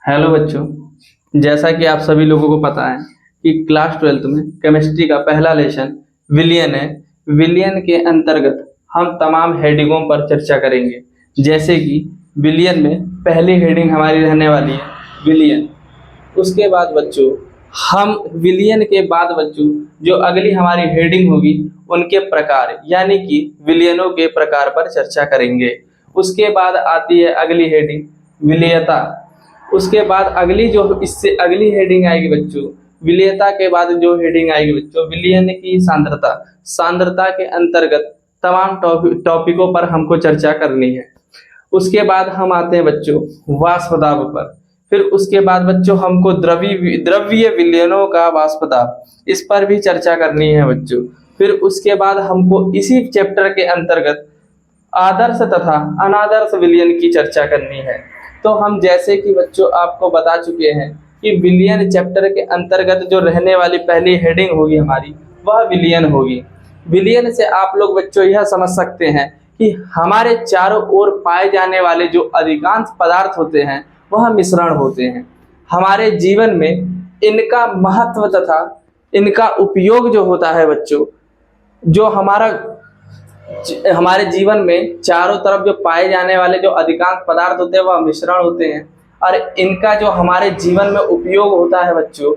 Hello बच्चों, जैसा कि आप सभी लोगों को पता है कि क्लास 12th में केमिस्ट्री का पहला लेसन विलियन है। विलियन के अंतर्गत हम तमाम हेडिंगों पर चर्चा करेंगे। जैसे कि विलियन में पहली हेडिंग हमारी रहने वाली है विलियन। उसके बाद बच्चों हम विलियन के बाद बच्चों जो अगली हमारी हेडिंग होगी उनके प्रकार यानी कि विलियनों के प्रकार पर चर्चा करेंगे। उसके बाद आती है अगली हेडिंग विलेयता। उसके बाद अगली जो इससे अगली हेडिंग आएगी बच्चों, विलेयता के बाद जो हेडिंग आएगी बच्चों विलियन की सांद्रता। सांद्रता के अंतर्गत तमाम टॉपिकों पर हमको चर्चा करनी है। उसके बाद हम आते हैं बच्चों वाष्प दाब पर। फिर उसके बाद बच्चों हमको द्रव्य विलयनों का वाष्प दाब, इस पर भी चर्चा करनी है बच्चों। फिर उसके बाद हमको इसी चैप्टर के अंतर्गत आदर्श तथा अनादर्श विलयन की चर्चा करनी है। तो हम जैसे कि बच्चों आपको बता चुके हैं कि विलयन चैप्टर के अंतर्गत जो रहने वाली पहली हेडिंग होगी हमारी वह विलयन होगी। विलयन से आप लोग बच्चों यह समझ सकते हैं कि हमारे चारों ओर पाए जाने वाले जो अधिकांश पदार्थ होते हैं वह मिश्रण होते हैं। हमारे जीवन में इनका महत्व तथा इनका उपयोग जो होता है बच्चों, जो हमारे जीवन में चारों तरफ जो पाए जाने वाले जो अधिकांश पदार्थ होते हैं वह मिश्रण होते हैं। और इनका जो हमारे जीवन में उपयोग होता है बच्चों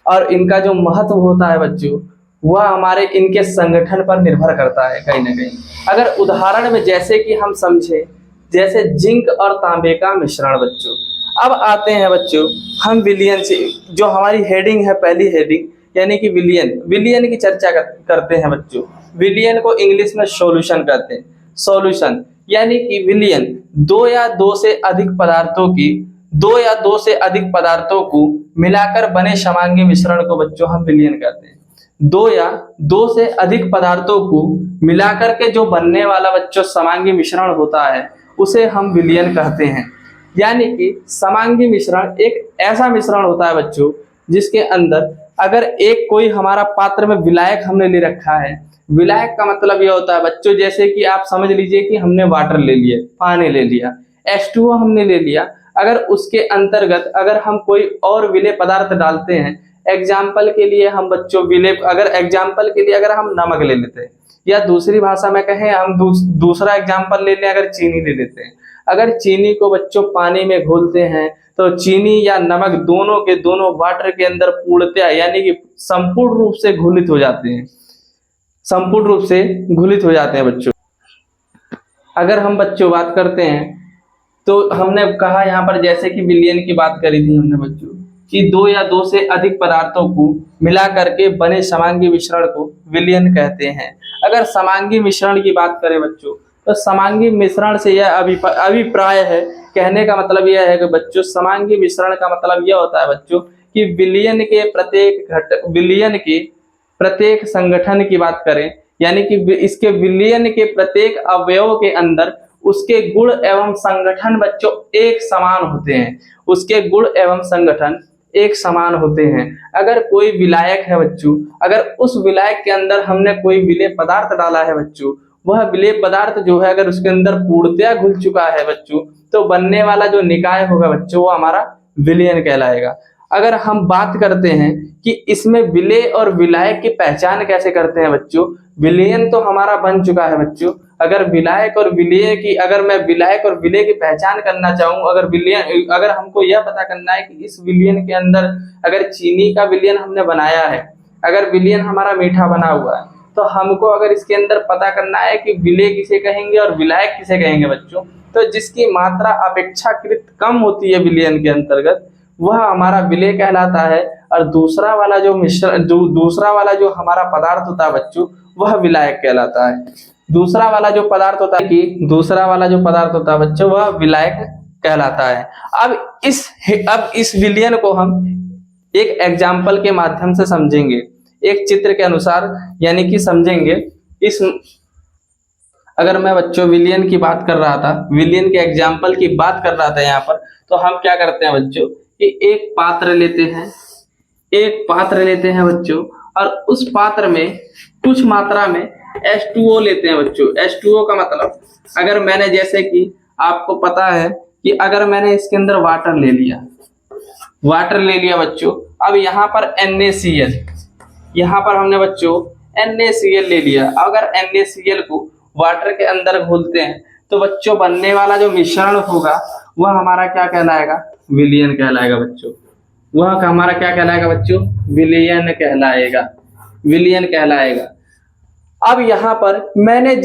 और इनका जो महत्व होता है बच्चों वह हमारे इनके संगठन पर निर्भर करता है कहीं ना कहीं। अगर उदाहरण में जैसे कि हम समझे, जैसे जिंक और तांबे का मिश्रण बच्चों। अब आते हैं बच्चों हम विलयन से, जो हमारी हेडिंग है पहली हेडिंग यानी कि विलयन की चर्चा करते हैं बच्चों। विलयन को इंग्लिश में सॉल्यूशन कहते हैं। सॉल्यूशन यानी कि विलयन दो या दो से अधिक पदार्थों को मिलाकर बने समांगी मिश्रण को बच्चों हम विलयन कहते हैं। दो या दो से अधिक पदार्थों को मिलाकर के जो बनने वाला बच्चों समांगी मिश्रण होता है उसे हम विलयन कहते हैं। यानी कि समांगी मिश्रण एक ऐसा मिश्रण होता है बच्चों जिसके अंदर अगर एक कोई हमारा पात्र में विलायक हमने ले रखा है। विलायक का मतलब यह होता है बच्चों, जैसे कि आप समझ लीजिए कि हमने वाटर ले लिया, पानी ले लिया, H2O हमने ले लिया। अगर उसके अंतर्गत अगर हम कोई और विलेय पदार्थ डालते हैं, एग्जाम्पल के लिए हम बच्चों अगर हम नमक ले लेते हैं, या दूसरी भाषा में कहें हम दूसरा एग्जाम्पल ले लें, अगर चीनी ले लेते हैं। अगर चीनी को बच्चों पानी में घोलते हैं तो चीनी या नमक दोनों के दोनों वाटर के अंदर पूर्णतया यानी कि संपूर्ण रूप से घुलित हो जाते हैं बच्चों। अगर हम बच्चों बात करते हैं तो हमने कहा यहाँ पर जैसे कि विलयन की बात करी थी हमने बच्चों कि दो या दो से अधिक पदार्थों को मिला करके बने समांगी मिश्रण को विलयन कहते हैं। अगर समांगी मिश्रण की बात करें बच्चों तो समांगी मिश्रण से यह अभिप्राय है, कहने का मतलब यह है कि बच्चों समांगी मिश्रण का मतलब यह होता है बच्चों कि विलयन के प्रत्येक संगठन की बात करें, यानी कि इसके विलयन के प्रत्येक अवयव के अंदर उसके गुण एवं संगठन बच्चों एक समान होते हैं। उसके गुण एवं संगठन एक समान होते हैं। अगर कोई विलायक है बच्चों, अगर उस विलायक के अंदर हमने कोई विलेय पदार्थ डाला है बच्चों, वह विलेय पदार्थ जो है अगर उसके अंदर पूर्णतया घुल चुका है बच्चों, तो बनने वाला जो निकाय होगा बच्चों वो हमारा विलयन कहलाएगा। अगर हम बात करते हैं कि इसमें विलेय और विलायक की पहचान कैसे करते हैं बच्चों, विलयन तो हमारा बन चुका है बच्चों। अगर मैं विलायक और विलेय की पहचान करना चाहूँ, अगर हमको यह पता करना है कि इस विलयन के अंदर अगर चीनी का विलयन हमने बनाया है, अगर विलयन हमारा मीठा बना हुआ है, तो हमको अगर इसके अंदर पता करना है कि विलेय किसे कहेंगे और विलायक किसे कहेंगे बच्चों, तो जिसकी मात्रा अपेक्षाकृत कम होती है विलयन के अंतर्गत वह हमारा विलेय कहलाता है। और दूसरा वाला जो हमारा पदार्थ होता है बच्चों वह विलायक कहलाता है। दूसरा वाला जो पदार्थ होता है बच्चों वह विलायक कहलाता है। अब इस विलयन को हम एक एग्जाम्पल के माध्यम से समझेंगे, एक चित्र के अनुसार यानी कि समझेंगे। अगर मैं बच्चों विलयन की बात कर रहा था, विलयन के एग्जाम्पल की बात कर रहा था यहाँ पर, तो हम क्या करते हैं बच्चों कि एक पात्र लेते हैं बच्चों और उस पात्र में कुछ मात्रा में H2O लेते हैं बच्चों। H2O का मतलब, अगर मैंने जैसे कि आपको पता है कि अगर मैंने इसके अंदर वाटर ले लिया, वाटर ले लिया बच्चों। अब यहाँ पर NaCl, यहाँ पर हमने बच्चों NaCl ले लिया। अगर NaCl को वाटर के अंदर घोलते हैं तो बच्चों बनने वाला जो मिश्रण होगा वह हमारा क्या कहलाएगा, विलयन कहलाएगा बच्चों। वह हमारा क्या कहलाएगा बच्चों, विलयन कहलाएगा, विलयन कहलाएगा। अब यहाँ पर मैंने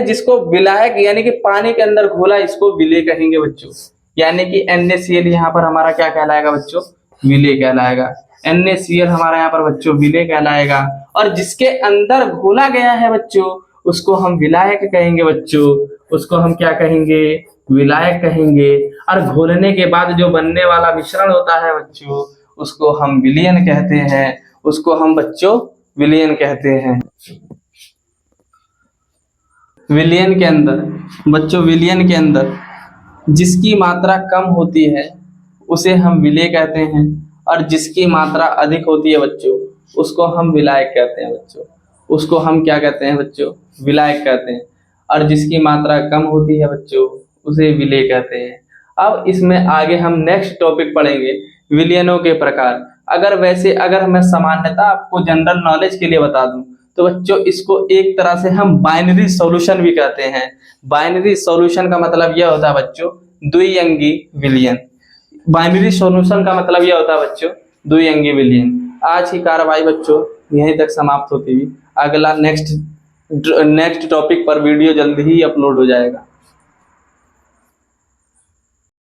जिसको विलायक यानी कि पानी के अंदर घोला, इसको विलेय कहेंगे बच्चों। यानी कि NaCl यहाँ पर हमारा क्या कहलाएगा बच्चों, विलेय कहलाएगा। NaCl हमारा यहाँ पर बच्चों विलेय कहलाएगा। और जिसके अंदर घोला गया है बच्चों उसको हम विलायक कहेंगे बच्चों, उसको हम क्या कहेंगे, विलायक कहेंगे। और घोलने के बाद जो बनने वाला मिश्रण होता है बच्चों उसको हम विलयन कहते हैं, उसको हम बच्चों विलयन कहते हैं। विलयन के अंदर बच्चों, विलयन के अंदर जिसकी मात्रा कम होती है उसे हम विलेय कहते हैं, और जिसकी मात्रा अधिक होती है बच्चों उसको हम विलायक कहते हैं बच्चों। उसको हम क्या कहते हैं बच्चों, विलायक कहते हैं। और जिसकी मात्रा कम होती है बच्चों उसे विलेय कहते हैं। अब इसमें आगे हम नेक्स्ट टॉपिक पढ़ेंगे, विलयनों के प्रकार। अगर मैं सामान्यता आपको जनरल नॉलेज के लिए बता दूं तो बच्चों इसको एक तरह से हम बाइनरी सॉल्यूशन भी कहते हैं। बाइनरी सॉल्यूशन का मतलब यह होता है बच्चों द्विअंगी विलयन। बाइनरी सॉल्यूशन का मतलब यह होता है बच्चों द्विअंगी विलयन। आज की कार्रवाई बच्चों यहीं तक समाप्त होती हुई, अगला नेक्स्ट टॉपिक पर वीडियो जल्दी ही अपलोड हो जाएगा।